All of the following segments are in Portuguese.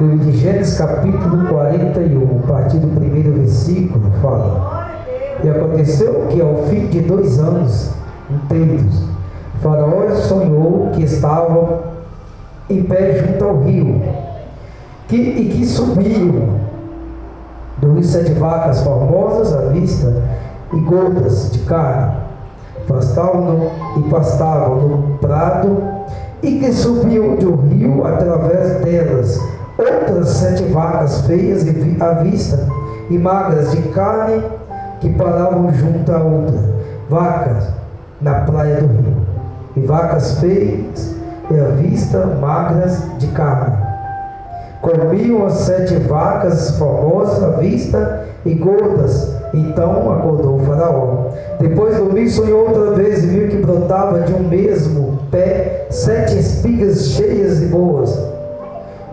Livro de Gênesis, capítulo 41, a partir do primeiro versículo, fala: E aconteceu que ao fim de 2 anos inteiros, Faraó sonhou que estava em pé junto ao rio, e que subiam do rio 7 vacas formosas à vista e gordas de carne, pastavam no prado, e que subiam do rio através delas outras 7 vacas feias à vista e magras de carne, que paravam junto a outra vacas na praia do rio, e vacas feias à vista, magras de carne. Comiam as 7 vacas formosas à vista e gordas. Então acordou o Faraó. Depois dormiu, sonhou outra vez e viu que brotava de um mesmo pé 7 espigas cheias e boas,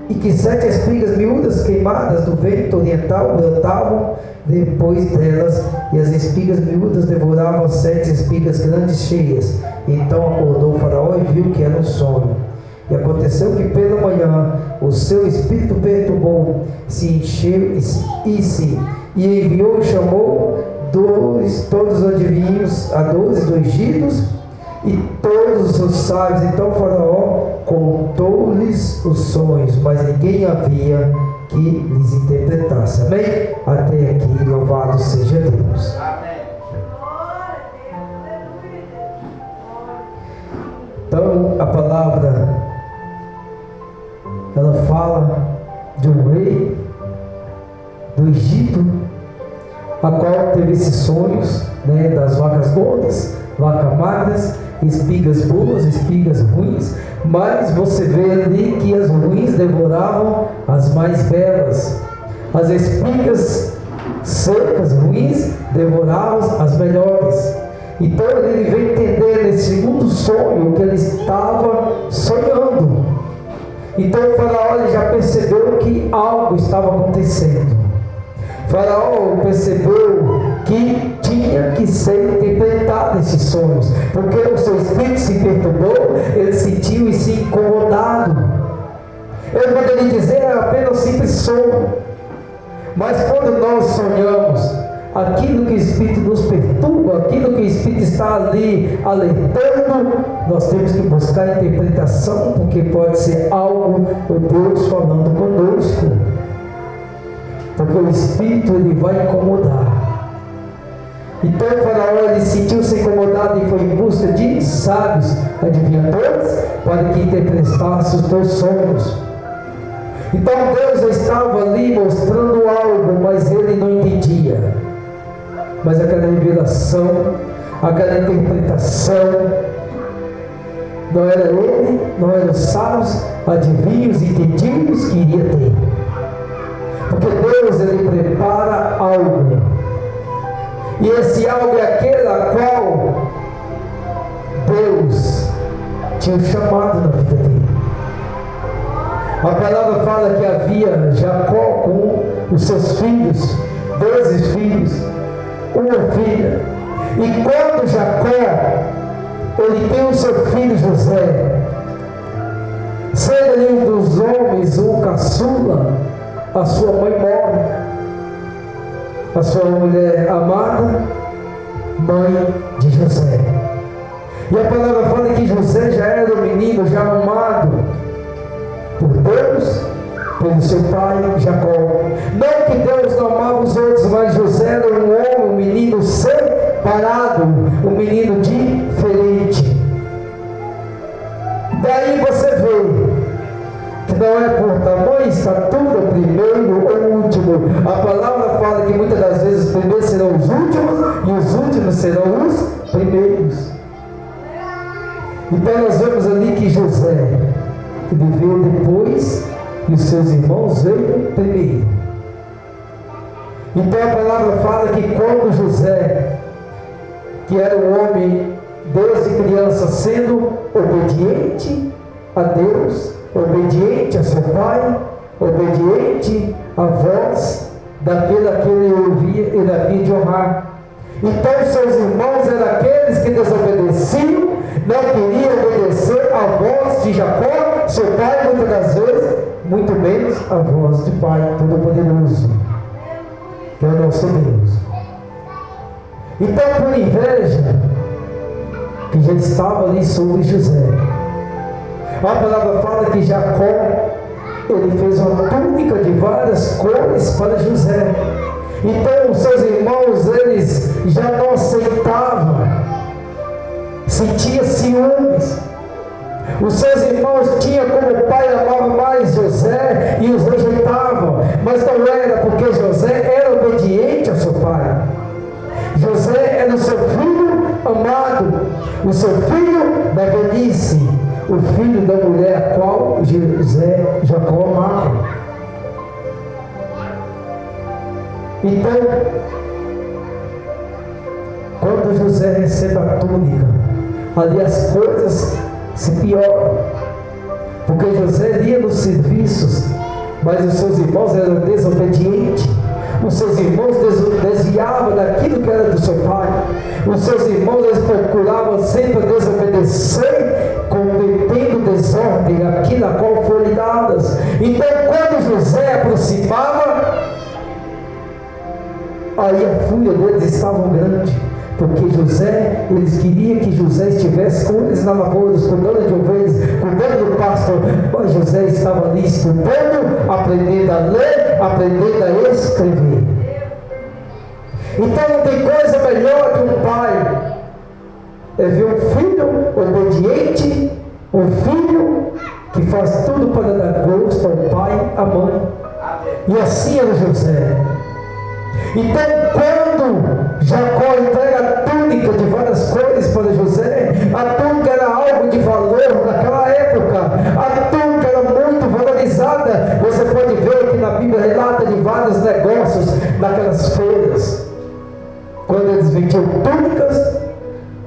e que 7 espigas miúdas queimadas do vento oriental brotavam depois delas, e as espigas miúdas devoravam as 7 espigas grandes cheias. Então acordou o Faraó e viu que era um sonho. E aconteceu que pela manhã o seu espírito perturbou, se encheu e enviou e chamou todos os adivinhos a 12 do Egito e todos os sábios. Então Faraó contou-lhes os sonhos, mas ninguém havia que lhes interpretasse. Amém? Até aqui, louvado seja Deus. Então a palavra, ela fala de um rei do Egito, a qual teve esses sonhos, das vacas gordas, vacas magras, espigas boas, espigas ruins, mas você vê ali que as ruins devoravam as mais belas, as espigas secas, ruins, devoravam as melhores. Então ele veio entender nesse segundo sonho que ele estava sonhando. Então o Faraó já percebeu que algo estava acontecendo. Faraó percebeu que tinha que ser interpretado esses sonhos, porque o seu espírito se perturbou, ele sentiu-se incomodado. Ele poderia dizer é apenas um simples sonho, mas quando nós sonhamos, aquilo que o Espírito nos perturba, aquilo que o Espírito está ali alertando, nós temos que buscar a interpretação, porque pode ser algo de Deus falando conosco, porque o Espírito ele vai incomodar. Então o Faraó ele sentiu-se incomodado e foi em busca de sábios, adivinhadores, para que interpretasse os teus sonhos. Então Deus estava ali mostrando algo, mas ele não entendia. Mas aquela revelação, aquela interpretação, não era ele, não eram os sábios, adivinhos, entendidos que iria ter. Porque Deus ele prepara algo, e esse algo é aquele a qual Deus tinha chamado na vida dele. A palavra fala que havia Jacó com os seus filhos, 12 filhos, uma filha. E quando Jacó ele tem o seu filho José, sendo ele um dos homens, o caçula, a sua mãe morre, a sua mulher amada, mãe de José. E a palavra fala que José já era um menino, já amado por Deus, pelo seu pai Jacó. Não que Deus não amava os outros, mas José era um homem, um menino separado, um menino diferente. Daí você vê que não é por tamanho, estatura, primeiro ou último. A palavra fala que muitas das vezes os primeiros serão os últimos e os últimos serão os primeiros. Então nós vemos ali que José, ele veio depois e os seus irmãos veio primeiro. Então a palavra fala que quando José, que era um homem desde criança, sendo obediente a Deus, obediente a seu pai, obediente à voz daquele a quem ele ouvia, ele havia de honrar. Então seus irmãos eram aqueles que desobedeciam, não queriam obedecer à voz de Jacó, seu pai, muitas das vezes, muito menos a voz do Pai Todo-Poderoso, que é o nosso Deus. Então, por inveja que já estava ali sobre José, a palavra fala que Jacó, ele fez uma túnica de várias cores para José. Então os seus irmãos, eles já não aceitavam, sentia ciúmes. Os seus irmãos tinham como o pai amava mais José e os rejeitavam, mas não era porque José era obediente ao seu pai. José era o seu filho amado, o seu filho da velhice, o filho da mulher a qual Jacó amava. Então, quando José recebe a túnica, ali as coisas se pioram, porque José ia nos serviços, mas os seus irmãos eram desobedientes. Os seus irmãos desviavam daquilo que era do seu pai. Os seus irmãos, eles procuravam sempre desobedecer, cometendo desordem aquilo a qual foram dadas. Então, quando José aproximava, aí a fúria deles estava grande, porque eles queriam que José estivesse com eles na lavoura, cuidando de ovelhas, cuidando do pasto, mas José estava ali estudando, aprendendo a ler, aprendendo a escrever. Então não tem coisa melhor que um pai é ver um filho obediente, um filho que faz tudo para dar gosto ao pai, à mãe. E assim era José. Então, quando Jacó entrega a túnica de várias cores para José, a túnica era algo de valor naquela época, a túnica era muito valorizada. Você pode ver que na Bíblia relata de vários negócios naquelas feiras, quando eles vendiam túnicas,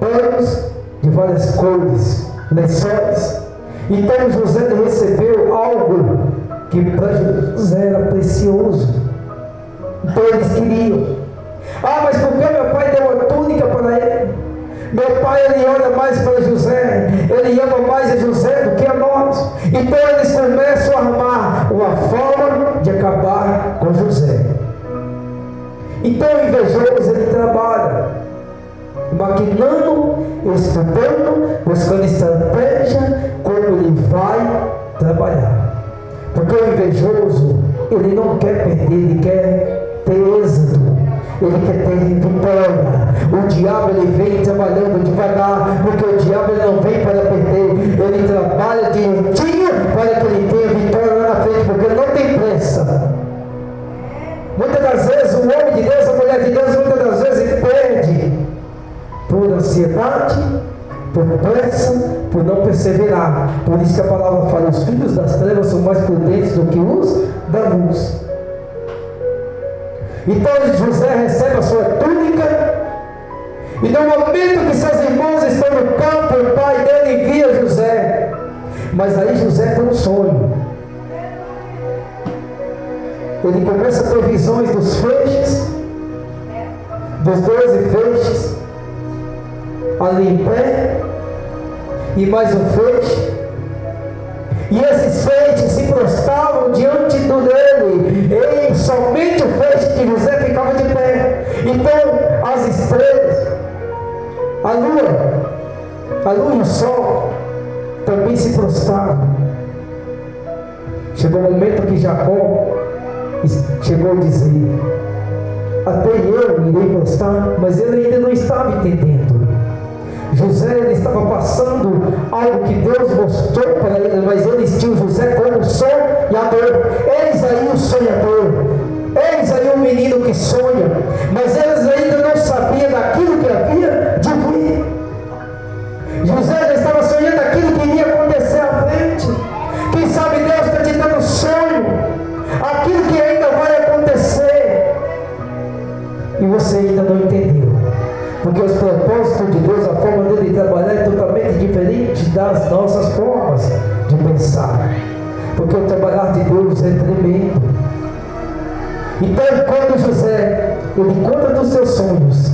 panos de várias cores, lençóis. Então José recebeu algo que para José era precioso. Então eles queriam. Mas por que meu pai deu uma túnica para ele? Meu pai, ele olha mais para José, ele ama mais a José do que a nós. Então eles começam a armar uma forma de acabar com José. Então o invejoso, ele trabalha, maquinando, estudando, buscando estratégia, como ele vai trabalhar. Porque o invejoso, ele não quer perder, ele quer ter êxito, ele quer ter vitória. O diabo, ele vem trabalhando devagar, porque o diabo, ele não vem para perder, ele trabalha direitinho para que ele tenha vitória lá na frente, porque ele não tem pressa. Muitas das vezes o homem de Deus, a mulher de Deus, muitas das vezes perde por ansiedade, por pressa, por não perseverar. Por isso que a palavra fala: os filhos das trevas são mais prudentes do que os da luz. Então José recebe a sua túnica, e no momento que seus irmãos estão no campo, o pai dele envia José. Mas aí José tem um sonho. Ele começa a ter visões dos feixes, dos 12 feixes, ali em pé, e mais um feixe. E esses feixes se prostravam diante dele, e somente o feixe de José ficava de pé. Então as estrelas, a lua e o sol também se prostravam. Chegou o momento que Jacó chegou a dizer: até eu irei prostrar, mas ele ainda não estava entendendo. José, ele estava passando algo que Deus mostrou para ele, mas eles tinham José como sonhador. Eis aí o sonhador, eis aí o menino que sonha, mas eles ainda não sabiam daquilo que havia de vir. José já estava sonhando aquilo que iria acontecer à frente. Quem sabe Deus está te dando sonho, aquilo que ainda vai acontecer, e você ainda não entendeu. Porque os propósitos de Deus, a forma dele trabalhar é totalmente diferente das nossas formas de pensar. Porque o trabalhar de Deus é tremendo. Então, quando José, ele conta dos seus sonhos,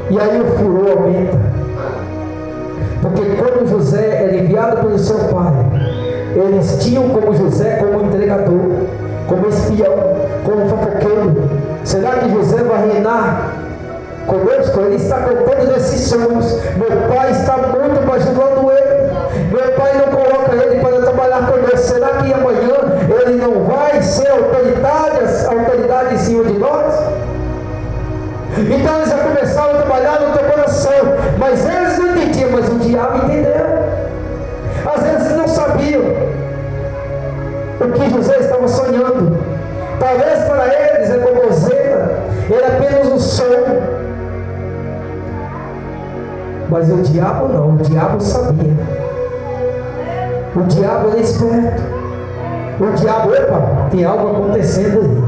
e aí o furor aumenta. Porque quando José é enviado pelo seu pai, Eles tinham como José como entregador, como espião, como fofoqueiro. Será que José vai reinar conosco? Ele está contando desses sonhos. Meu pai está muito ajudando ele. Meu pai não coloca ele para trabalhar conosco. Será que amanhã ele não vai ser autoridade em cima de nós? Então eles já começaram a trabalhar no teu coração, mas eles não entendiam, mas o diabo entendeu. Às vezes não sabiam o que José estava sonhando. Talvez para eles a borboleta era apenas um sonho, mas o diabo não, o diabo sabia. O diabo era esperto. O diabo, opa, tem algo acontecendo aí.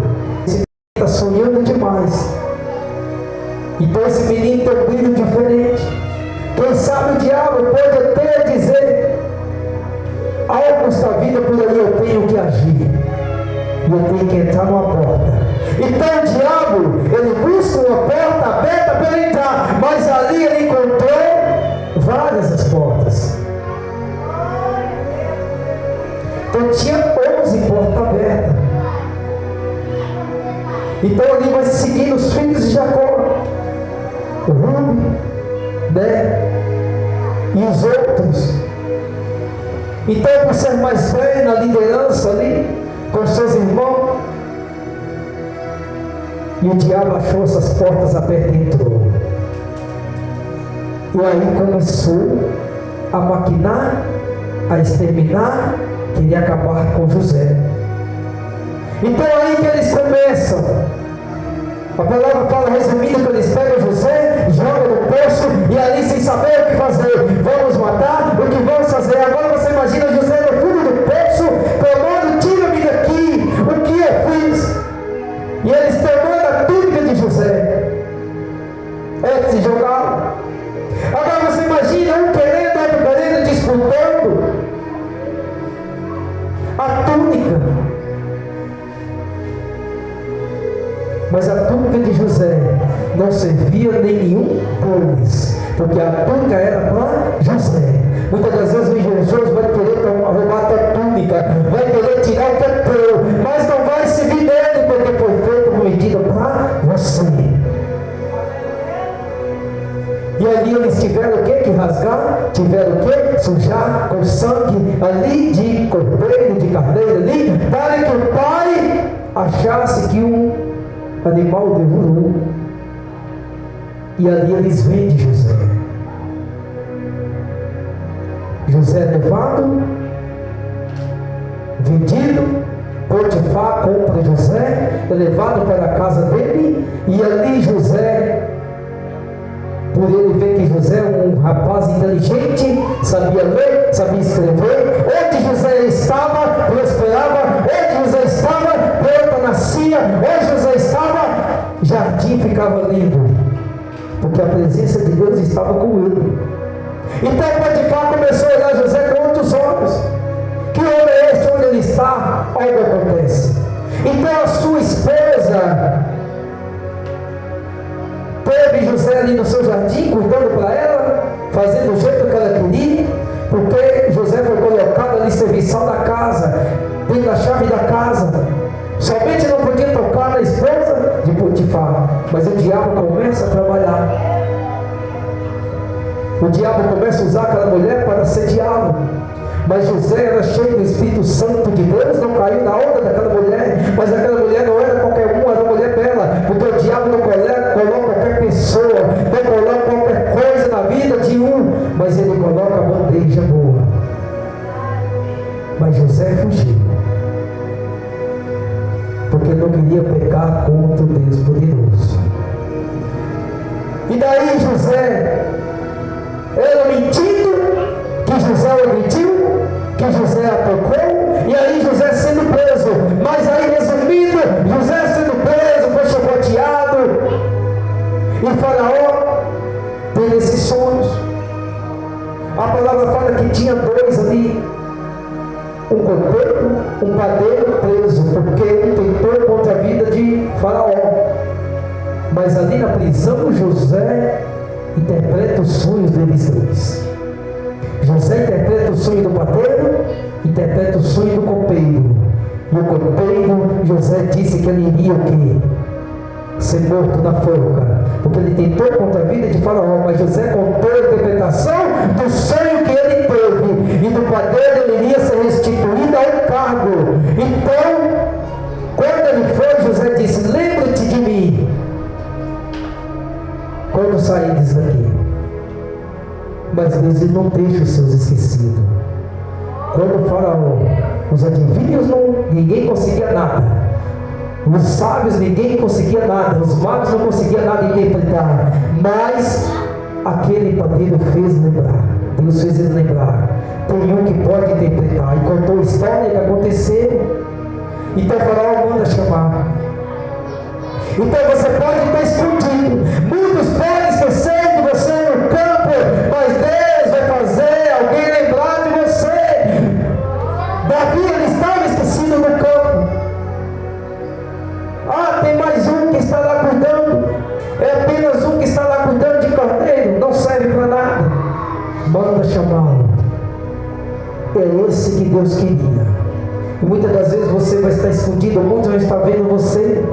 Esse está sonhando demais. Então esse menino tem um brilho diferente. Quem sabe o diabo pode até dizer: algo está vindo por ali, eu tenho que agir. E eu tenho que entrar numa porta. Então o diabo, ele busca uma porta aberta para ele entrar. Mas ali ele encontrou várias das portas. Então tinha 11 portas abertas. Então ali vai seguindo os filhos de Jacó, Rubem, né? E os outros. Então, por ser mais velho na liderança ali, com seus irmãos, e o diabo achou essas portas abertas e entrou. E aí começou a maquinar, a exterminar, queria acabar com José. Então aí que eles começam. A palavra fala, resumindo, que eles pegam José, jogam no poço, e ali sem saber o que fazer. Vamos matar, o que vamos fazer? Agora você imagina José no fundo do poço, clamando: tira-me daqui, o que eu fiz? E eles pegando a túnica de José, antes de jogá-lo. Agora você imagina um querendo, outro querendo, disputando a túnica. Mas a túnica de José não servia nenhum deles, porque a túnica era para José. Muitas das vezes o invejoso vai querer roubar a tua túnica, vai querer tirar o que é teu, mas não vai servir dele, porque foi feito por medida para você. E ali eles tiveram o que? Que rasgar, tiveram o que? Sujar com sangue ali de cordeiro, de carneiro ali, para que o pai achasse que um animal devorou. E ali eles vendem José. José é levado, vendido. Potifar compra José, é levado para a casa dele. E ali José, por ele ver que José é um rapaz inteligente, sabia ler, sabia escrever, onde José estava, prosperava, onde José estava, planta nascia, onde José estava, jardim ficava lindo, porque a presença de Deus estava com ele. Então Potifar começou a olhar José com outros olhos. Que homem é esse? Onde ele está, algo acontece. Então a sua esposa teve José ali no seu jardim, cuidando para ela, fazendo o jeito que ela queria, porque José foi colocado ali, serviçal da casa, tendo a chave da casa. Somente não podia tocar na esposa de Potifar, mas o diabo começa a trabalhar. O diabo começa a usar aquela mulher para assediá-lo. Mas José era cheio do Espírito Santo de Deus, não caiu na onda daquela mulher. Mas aquela mulher não era qualquer uma, era uma mulher bela, porque o diabo não coloca qualquer pessoa, não coloca qualquer coisa na vida de um, mas ele coloca a bandeja boa. Mas José fugiu, porque não queria pecar contra o Deus poderoso. E daí José, ela mentindo, que José agrediu, que José atacou, e aí José sendo preso. Mas aí, resumindo, José sendo preso, foi chacoteado, e Faraó teve esses sonhos. A palavra fala que tinha dois ali, um copeiro, um padeiro preso, porque ele tentou contra a vida de Faraó. Mas ali na prisão, José interpreta os sonhos deles dois. José interpreta o sonho do padeiro interpreta o sonho do copeiro. E o copeiro, José disse que ele iria o quê? Ser morto na forca, porque ele tentou contra a vida de Faraó, mas José contou a interpretação do sonho que ele teve, e do padeiro ele iria ser restituído ao cargo. Então, quando ele foi, José disse: lembra-te de mim quando saíres daqui. Mas Deus, ele não deixa os seus esquecidos. Quando o Faraó, os adivinhos, ninguém conseguia nada. Os sábios, ninguém conseguia nada. Os magos não conseguiam nada interpretar. Mas aquele padeiro fez lembrar. Deus fez ele lembrar. Tem um que pode interpretar. E contou a história que aconteceu. Então o Faraó manda chamar. Então você pode estar escondido. Muitos podem esquecer de você no campo, mas Deus vai fazer alguém lembrar de você. Davi, ele estava esquecido no campo. Ah, tem mais um que está lá cuidando. É apenas um que está lá cuidando de cordeiro. Não serve para nada. Manda chamá-lo. É esse que Deus queria. E muitas das vezes você vai estar escondido, muitos vão estar vendo você.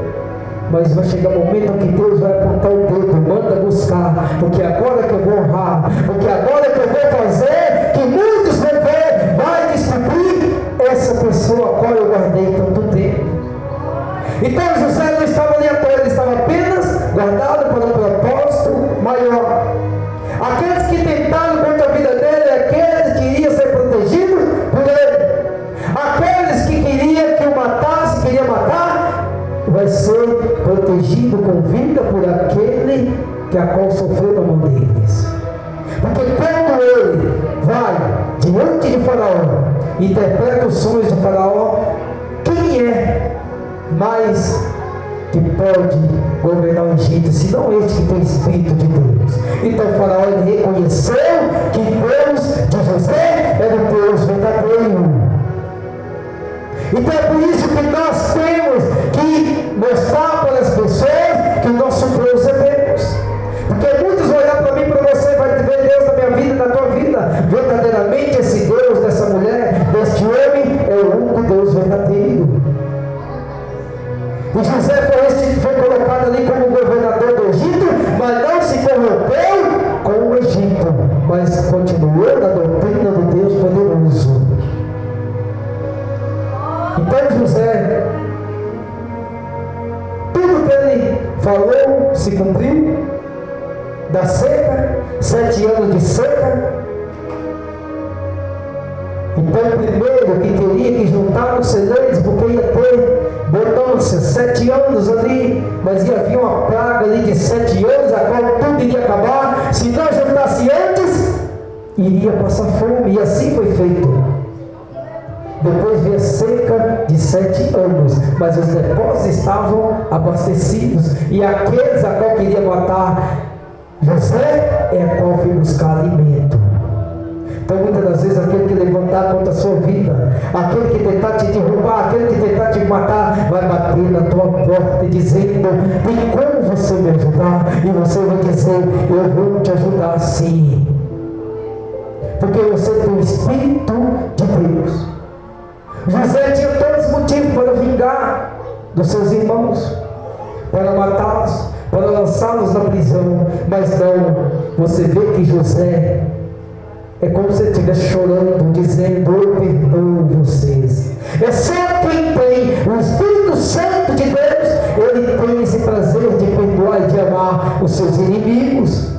Mas vai chegar um momento que Deus vai apontar o dedo, manda buscar, porque agora que eu vou honrar, porque agora que eu vou fazer, que muitos vão ver, vai descobrir essa pessoa a qual eu guardei tanto tempo. Então José não estava ali à toa, ele estava apenas guardado para um propósito maior. Aqueles que tentaram contra a vida dele, aqueles que iriam ser protegidos por ele, aqueles que queriam que o matasse, queriam matar, vai ser protegido com vida por aquele que a qual sofreu da mão deles. Porque quando ele vai diante de Faraó, interpreta os sonhos de Faraó, quem é mais que pode governar o Egito, senão este que tem o Espírito de Deus? Então o Faraó, ele reconheceu que Deus de José era o Deus verdadeiro. Então é por isso que nós temos que mostrar para as pessoas que o nosso Deus é Deus. Porque muitos vão olhar para mim e para você, vai ver Deus na minha vida, na tua vida. Verdadeiramente esse Deus, dessa mulher, deste homem, é o único Deus verdadeiro. E José foi colocado ali como governador do Egito, mas não se corrompeu com o Egito, mas continuou na doutrina do Deus poderoso. Então José, tudo que ele falou se cumpriu. Da seca, 7 anos de seca. Então primeiro que teria que juntar os celeiros, porque ia ter bonança, 7 anos ali, mas ia vir uma praga ali de 7 anos, a qual tudo iria acabar. Se não juntasse antes, iria passar fome, e assim foi feito. Depois veio a seca de 7 anos, mas os depósitos estavam abastecidos, e aqueles a qual queria matar José é a qual foi buscar alimento. Então muitas das vezes aquele que levantar contra a sua vida, aquele que tentar te derrubar, aquele que tentar te matar, vai bater na tua porta dizendo: tem como você me ajudar? E você vai dizer: eu vou te ajudar sim, porque você tem o Espírito de Deus. José tinha todos os motivos para vingar dos seus irmãos, para matá-los, para lançá-los na prisão, mas não. Você vê que José é como se ele estivesse chorando, dizendo: eu perdoo vocês. É só quem tem o Espírito Santo de Deus, ele tem esse prazer de perdoar e de amar os seus inimigos.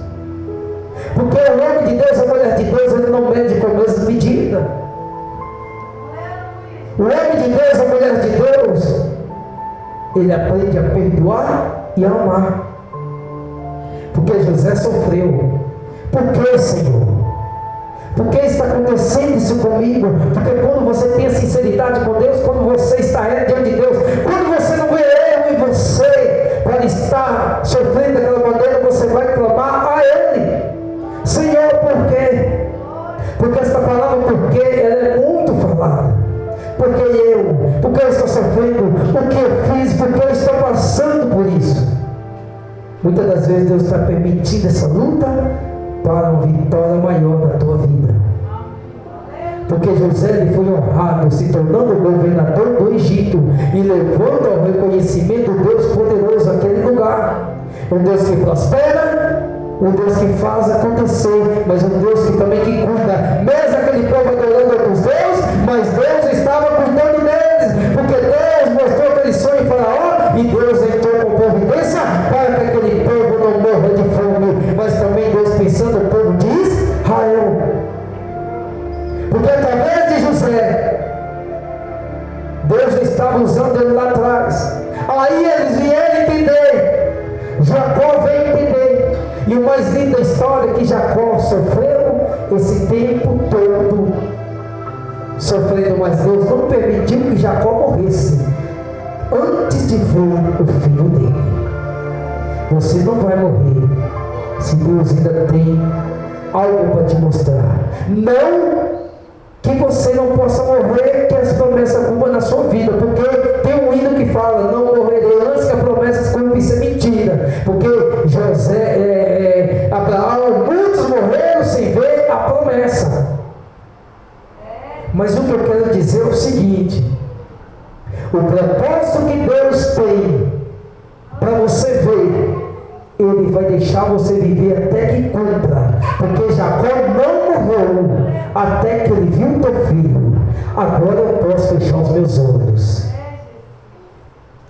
Porque o homem de Deus, a mulher de Deus, ele não mede com a mesma medida. O homem de Deus, a mulher de Deus, ele aprende a perdoar e a amar. Porque José sofreu. Por que, Senhor? Por que está acontecendo isso comigo? Porque quando você tem a sinceridade com Deus, quando você está diante de Deus, quando você não vê erro em você para estar sofrendo daquela maneira, você vai clamar a Ele: Senhor, por quê? Porque esta palavra por quê, ela é muito falada. Porque eu estou sofrendo, o que eu fiz, porque eu estou passando por isso. Muitas das vezes Deus está permitindo essa luta para uma vitória maior na tua vida. Porque José ele foi honrado, se tornando governador do Egito e levando ao reconhecimento do Deus poderoso aquele lugar. Um Deus que prospera, um Deus que faz acontecer, mas um Deus que também que cuida. Mesmo aquele povo adorando outros deuses, mas Deus estava cuidando deles, porque Deus mostrou aquele sonho em Faraó e Deus entrou com providência para que aquele povo não morra de fome, mas também Deus pensando no povo de Israel. Porque através de José, Deus estava usando ele lá atrás. Aí eles vieram entender, Jacó veio entender. E o mais lindo da história é que Jacó sofreu esse tempo todo sofrendo, mas Deus não permitiu que Jacó morresse antes de ver o filho dele. Você não vai morrer se Deus ainda tem algo para te mostrar. Não que você não possa morrer, que as promessas cumpram na sua vida, porque tem um hino que fala: não morrerei antes que a promessa cumpra. Isso é mentira, porque Abraão, muitos morreram sem ver a promessa. Mas o que eu quero dizer é o seguinte: o propósito que Deus tem para você ver, Ele vai deixar você viver até que cumpra, porque Jacó não morreu até que ele viu o teu filho. Agora eu posso fechar os meus olhos,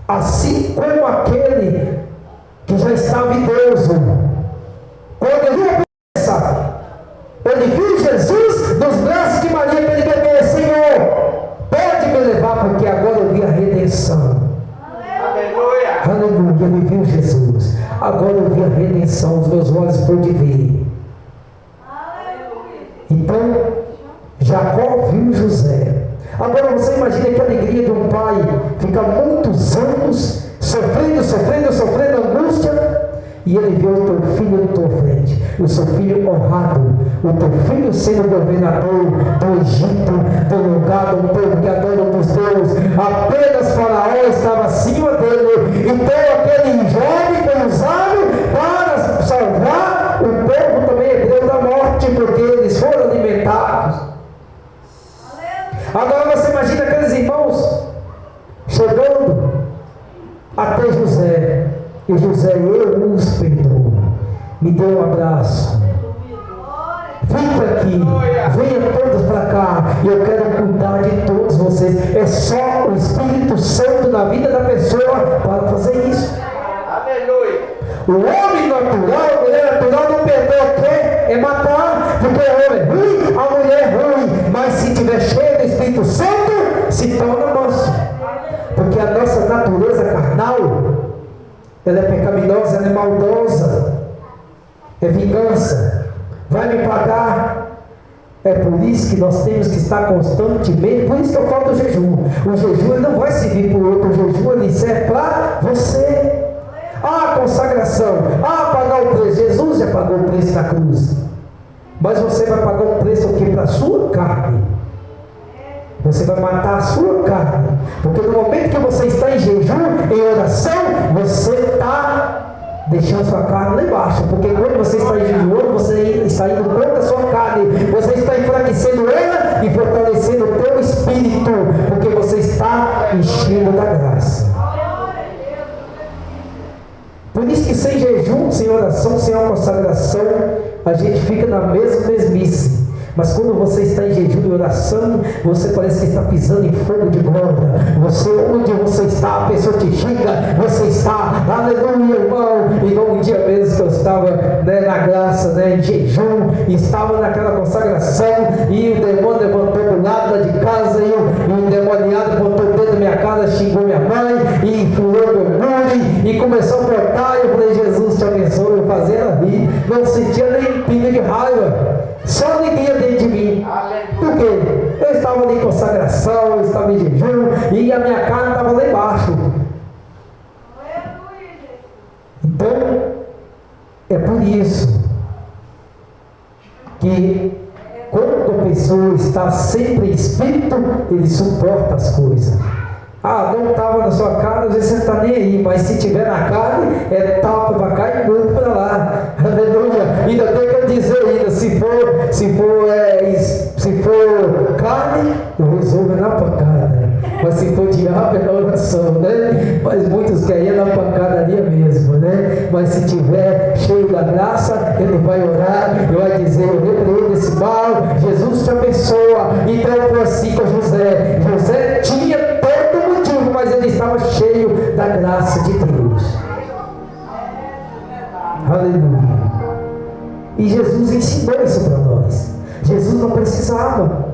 assim como aquele que já estava idoso, quando ele viu a promessa, ele viu Jesus nos braços de Maria para ele beber: Senhor, pode me levar, porque agora eu vi a redenção. Aleluia, ele viu Jesus. Agora eu vi a redenção, os meus olhos pôde ver. Então, Jacó viu José. Agora você imagina que a alegria de um pai fica muitos anos sofrendo angústia, e ele vê o teu filho na tua frente, o seu filho honrado, o teu filho sendo governador do Egito, do lugar do povo que adora os deuses. Apenas Faraó estava acima dele. Então aquele jovem foi usado para salvar o povo também hebreu da morte, porque eles foram alimentados. Agora você imagina aqueles irmãos chegando até José, e José: eu os perdoo, me dê um abraço, fica aqui, venha todos para cá, e eu quero cuidar de todos vocês. É só o Espírito Santo na vida da pessoa para fazer isso. O homem natural, a mulher natural não perdoa, quer é matar, porque o homem é ruim, a mulher é ruim, mas se estiver cheio do Espírito Santo, se torna manso, porque a nossa natureza carnal, ela é pecaminosa, ela é maldosa, é vingança, vai me pagar. É por isso que nós temos que estar constantemente. Por isso que eu falo do jejum. O jejum ele não vai servir para o outro, o jejum ele serve para você. Consagração, pagar o preço. Jesus já pagou o preço na cruz, mas você vai pagar o preço o quê? Para a sua carne. Você vai matar a sua carne, porque no momento que você está em jejum, em oração, você está deixando sua carne lá embaixo, porque quando você está em jejum, você está indo contra a sua carne, você está enfraquecendo ela e fortalecendo o teu espírito, porque você está enchendo da graça. Por isso que sem jejum, sem oração, sem uma consagração, a gente fica na mesmice. Mas quando você está em jejum e oração, você parece que está pisando em fogo de glória. Onde você está, a pessoa te xinga, você está, aleluia, irmão. Igual um dia mesmo que eu estava na graça, em jejum, e estava naquela consagração, e o demônio levantou do lado de casa, e o endemoniado botou dentro da minha casa, xingou minha mãe, e furou meu muro, e começou a cortar. E eu falei: Jesus te abençoe. Eu fazia ela rir, não sentia nem pinga de raiva, só alegria dentro de mim. Por quê? Eu estava ali em consagração, eu estava em jejum, e a minha carne estava lá embaixo. Então, é por isso que quando a pessoa está sempre em espírito, ele suporta as coisas. Não estava na sua carne, às vezes você não está nem aí, mas se tiver na carne, é tapa para cá e murro para lá. Aleluia. Ainda tem que dizer ainda, se for Se for carne, eu resolvo na pancada. Mas se for diabo, é na oração, né? Mas muitos querem na pancadaria mesmo, né? Mas se tiver cheio da graça, ele vai orar, ele vai dizer: eu repreendo esse mal, Jesus te abençoa. Então foi assim com José. José tinha todo motivo, mas ele estava cheio da graça de Deus. Aleluia. E Jesus ensinou isso para nós. Jesus não precisava.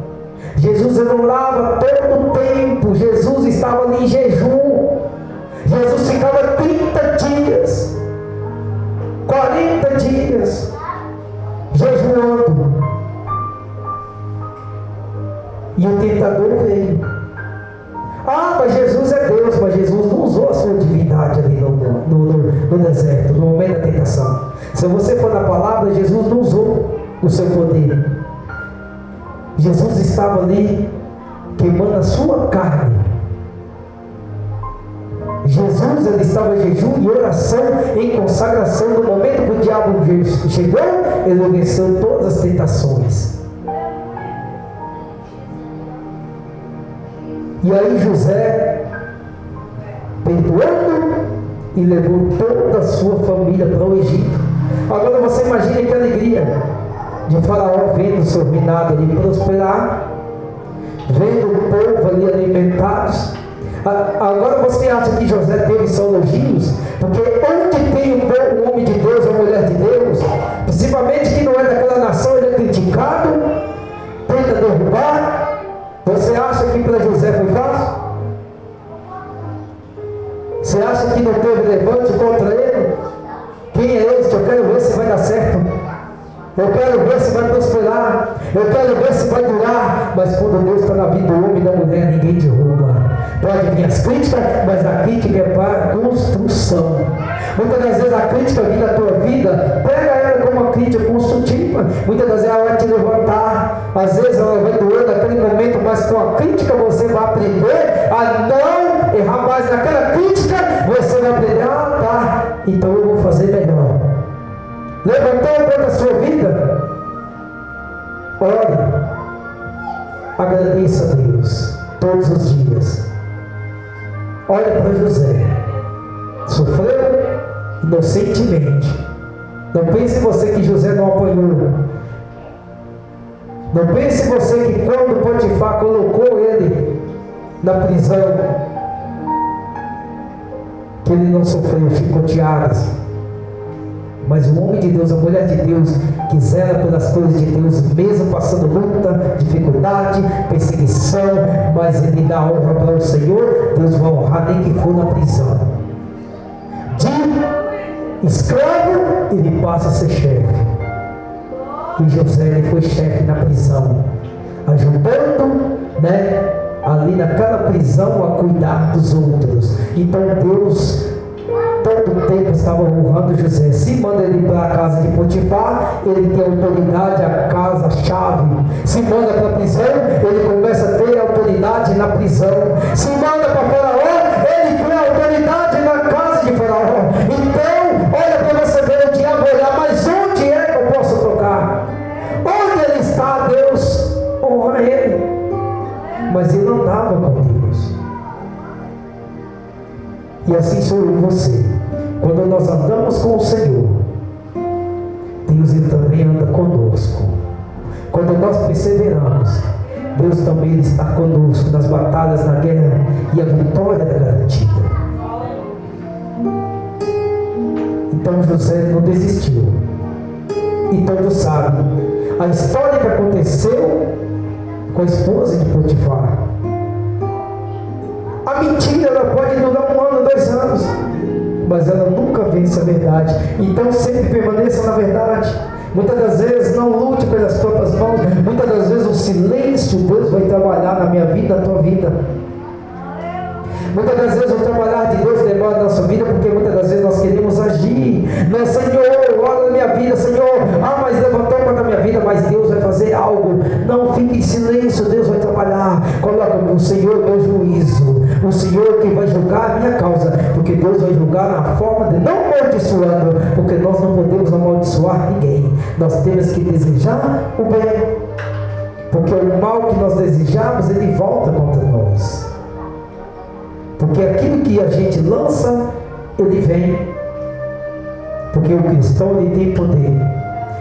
Jesus orava todo o tempo. Jesus estava ali em jejum. Jesus ficava 30 dias, 40 dias jejuando. E o tentador veio. Mas Jesus é Deus. Mas Jesus não usou a sua divindade ali no deserto, no momento da tentação. Se você for na palavra, Jesus não usou o seu poder. Jesus estava ali queimando a sua carne. Jesus, ele estava em jejum e oração, em consagração. No momento que o diabo chegou, ele venceu todas as tentações. E aí José, perdoando, e levou toda a sua família para o Egito. Agora você imagine que alegria de Faraó vendo o seu reinado ali prosperar, vendo o povo ali alimentados. Agora você acha que José teve só elogios? Porque onde tem um homem de Deus, uma mulher de Deus, principalmente que não é daquela nação, ele é criticado, tenta derrubar. Você acha que para José foi fácil? Você acha que não teve levante contra ele? Quem é esse? Eu quero ver se vai dar certo. Eu quero ver se vai prosperar. Eu quero ver se vai durar. Mas quando Deus está na vida do homem e da mulher, ninguém derruba. Pode vir as críticas, mas a crítica é para construção. Muitas das vezes a crítica vem na tua vida, pega ela como uma crítica construtiva. Muitas das vezes ela vai te levantar. Às vezes ela vai doer naquele momento, mas com a crítica você vai aprender a não errar mais. Naquela crítica você vai aprender: então eu vou fazer melhor. Levantou contra a sua vida? Ore, agradeça a Deus todos os dias. Olha para José, sofreu inocentemente. Não pense você que José não apanhou. Não pense você que quando Potifar colocou ele na prisão, que ele não sofreu chicoteadas. Mas o homem de Deus, a mulher de Deus, que zela pelas coisas de Deus, mesmo passando luta, dificuldade, perseguição, mas ele dá honra para o Senhor, Deus vai honrar nem que for na prisão. De escravo, ele passa a ser chefe. E José, ele foi chefe na prisão, ajudando, ali naquela prisão a cuidar dos outros. Então Deus todo o tempo estava honrando José. Se manda ele para a casa de Potifar, ele tem autoridade, a casa, a chave. Se manda para a prisão, ele começa a ter autoridade na prisão. Se manda para Faraó, ele tem autoridade na casa de Faraó. Então, olha para você ver o diabo olhar, mas onde é que eu posso tocar? Onde ele está, Deus honra ele. Mas ele não andava com Deus. E assim sou eu e você. Quando nós andamos com o Senhor, Deus ele também anda conosco. Quando nós perseveramos, Deus também está conosco nas batalhas, na guerra, e a vitória é garantida. Então José não desistiu. E todos sabem a história que aconteceu com a esposa de Potifar. A mentira ela pode durar 1 ano, 2 anos, mas ela nunca vence a verdade. Então sempre permaneça na verdade. Muitas das vezes não lute pelas próprias mãos. Muitas das vezes o silêncio, Deus vai trabalhar na minha vida, na tua vida. Muitas das vezes o trabalhar de Deus demora na nossa vida, porque muitas das vezes nós queremos agir. Não, Senhor, olha na minha vida, Senhor. Mas levantou contra a minha vida, mas Deus vai fazer algo. Não fique em silêncio, Deus vai trabalhar. Coloca o Senhor meu juízo. O Senhor que vai julgar a minha causa, porque Deus vai julgar na forma de não amaldiçoando, porque nós não podemos amaldiçoar ninguém. Nós temos que desejar o bem, porque Porque o mal que nós desejamos, ele volta contra nós. Porque aquilo que a gente lança, ele vem. Porque o cristão, ele tem poder.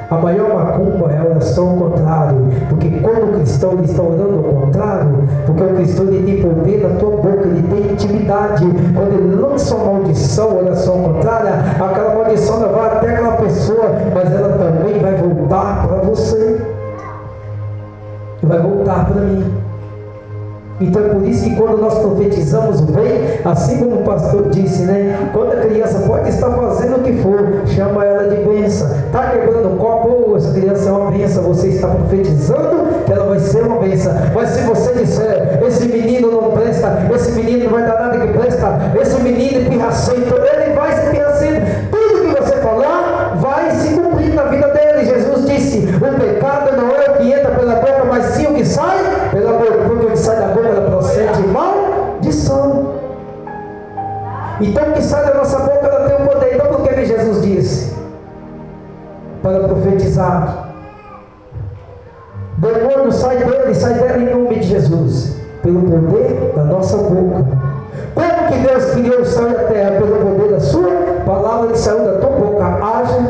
A maior macumba é a oração ao contrário. Porque quando o cristão ele está orando ao contrário, porque o cristão ele tem poder na tua boca, ele tem intimidade. Quando ele lança uma maldição, oração ao contrário, aquela maldição não vai até aquela pessoa, mas ela também vai voltar para você. E vai voltar para mim. Então é por isso que quando nós profetizamos o bem, assim como o pastor disse, né? Quando a criança pode estar fazendo o que for, chama ela de bênção. Está quebrando o copo, essa criança é uma bênção. Você está profetizando que ela vai ser uma bênção. Mas se você disser, esse menino não presta, esse menino não vai dar nada que presta, esse menino é pirracento, ele vai ser pirracento. Tudo que você falar vai se cumprir na vida dele. Jesus disse, o pecado não é o que entra pela boca, mas sim o que sai pela boca. Porque o que sai da boca ela procede de maldição. Então o que sai da nossa boca ela tem o poder. Então por que Jesus disse? Para profetizar. Demônio sai dele, sai dela em nome de Jesus. Pelo poder da nossa boca. Como que Deus criou o céu e a terra? Pelo poder da sua palavra que saiu da tua boca. Haja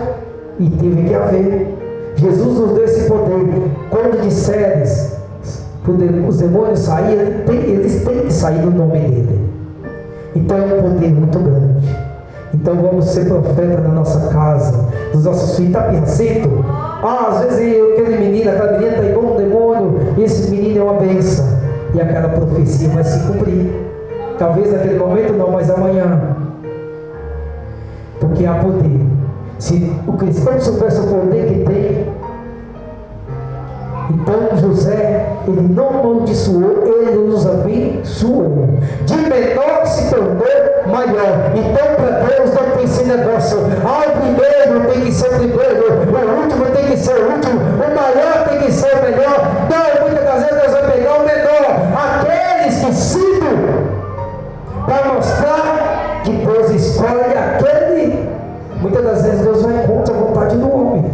e teve que haver. Jesus nos deu esse poder. Quando disseres os demônios saírem, eles têm que sair do nome dele. Então é um poder muito grande. Então vamos ser profeta na nossa casa, dos nossos filhos. Está pirracento? Às vezes aquela menina está igual um demônio, e esse menino é uma bênção, e aquela profecia vai se cumprir. Talvez naquele momento não, mas amanhã. Porque há poder. Se o cristão soubesse o poder que tem, então José, ele não amaldiçoou, ele nos abençoou. De menor se tornou maior. Então para Deus não tem esse negócio. O primeiro tem que ser o primeiro, o último tem que ser o último, o maior tem que ser o melhor. Não, muitas das vezes Deus vai pegar o menor, aquele esquecido, para mostrar que Deus escolhe aquele. Muitas das vezes Deus vai contra a vontade do homem.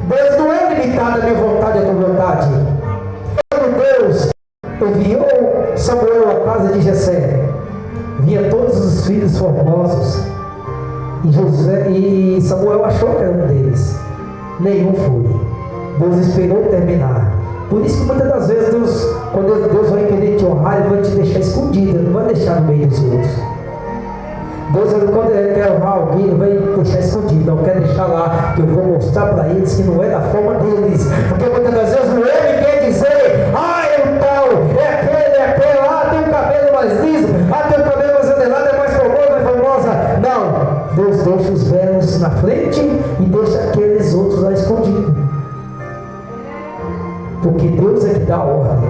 Deus não é limitado à minha vontade, à tua vontade. Quando Deus enviou Samuel à casa de Jessé, via todos os filhos formosos, e Samuel achou que era um deles. Nenhum foi. Deus esperou terminar. Por isso que muitas das vezes quando Deus vai querer te honrar, Ele vai te deixar escondido, Ele não vai deixar no meio dos outros. Deus, quando Ele quer honrar alguém, Ele vai deixar escondido, não quer deixar lá, que eu vou mostrar para eles que não é da forma deles. Porque muitas das vezes o homem quer dizer, é o tal, é aquele, tem um cabelo mais liso, tem um cabelo mais adelado, é mais famoso, mais famosa. Não, Deus deixa os belos na frente e deixa aqueles outros lá escondidos. Porque Deus é que dá a ordem.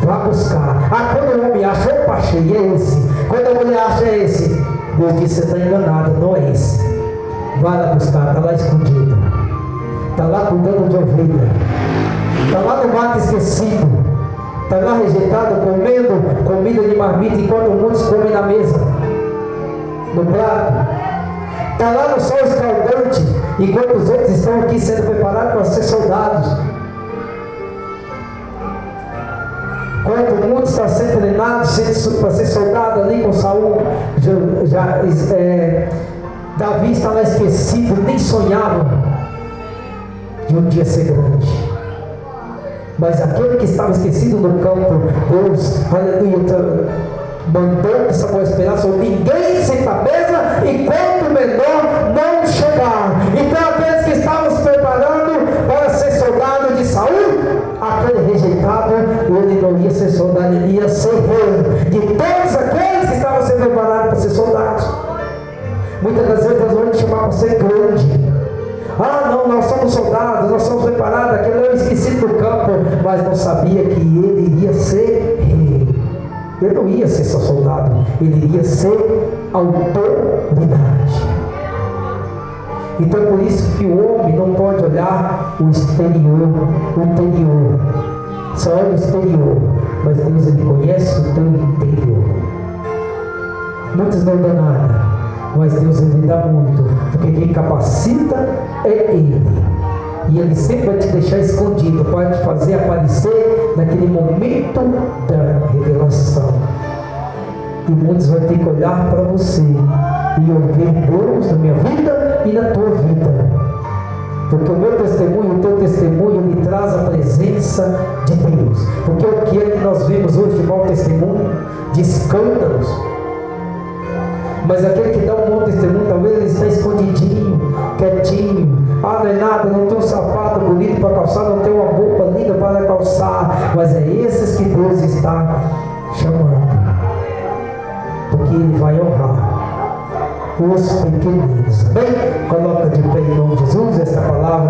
Vá buscar. Quando o homem acha, opa, achei, é esse. Quando a mulher acha, é esse. Deus disse, você está enganado, não é esse. Vá lá buscar, está lá escondido. Está lá cuidando de ovelha. Está lá no mato esquecido. Está lá rejeitado, comendo comida de marmita, enquanto muitos comem na mesa, no prato. Está lá no sol escaldante, enquanto os outros estão aqui sendo preparados para ser soldados. Quando muitos estão sendo treinados para ser soldado ali com Saul, Davi está lá esquecido, nem sonhava de um dia ser grande. Mas aquele que estava esquecido no campo, Deus, aleluia, mandou que Samuel esperasse, ninguém senta à mesa enquanto o menor não chegar. Então aqueles que estavam se preparando para ser soldado de Saul, aquele rejeitado, ele não ia ser soldado, ele ia ser rei de todos aqueles que estavam sendo preparados para ser soldados. Muitas das vezes nós vamos chamar para ser grande. Não, nós somos soldados, nós somos preparados, aquele é o esquecido do campo, mas não sabia que ele iria ser rei. Ele não ia ser só soldado, ele iria ser autoridade. Então por isso que o homem não pode olhar o exterior, só olha o exterior, mas Deus ele conhece o teu interior. Muitos não dão nada, mas Deus ele dá muito, porque quem capacita é Ele. E Ele sempre vai te deixar escondido para te fazer aparecer naquele momento da revelação. E muitos vão ter que olhar para você e ouvir Deus na minha vida e na tua vida. Porque o meu testemunho, o teu testemunho, ele traz a presença de Deus. Porque o que é que nós vemos hoje de mau testemunho? De escândalos. Mas aquele que dá um bom testemunho, talvez ele está escondidinho, quietinho. Ah, não é nada, não tem um sapato bonito para calçar, não tem uma roupa linda para calçar. Mas é esses que Deus está chamando. Porque Ele vai honrar os pequeninos. Amém? Coloca de pé em nome de Jesus esta palavra.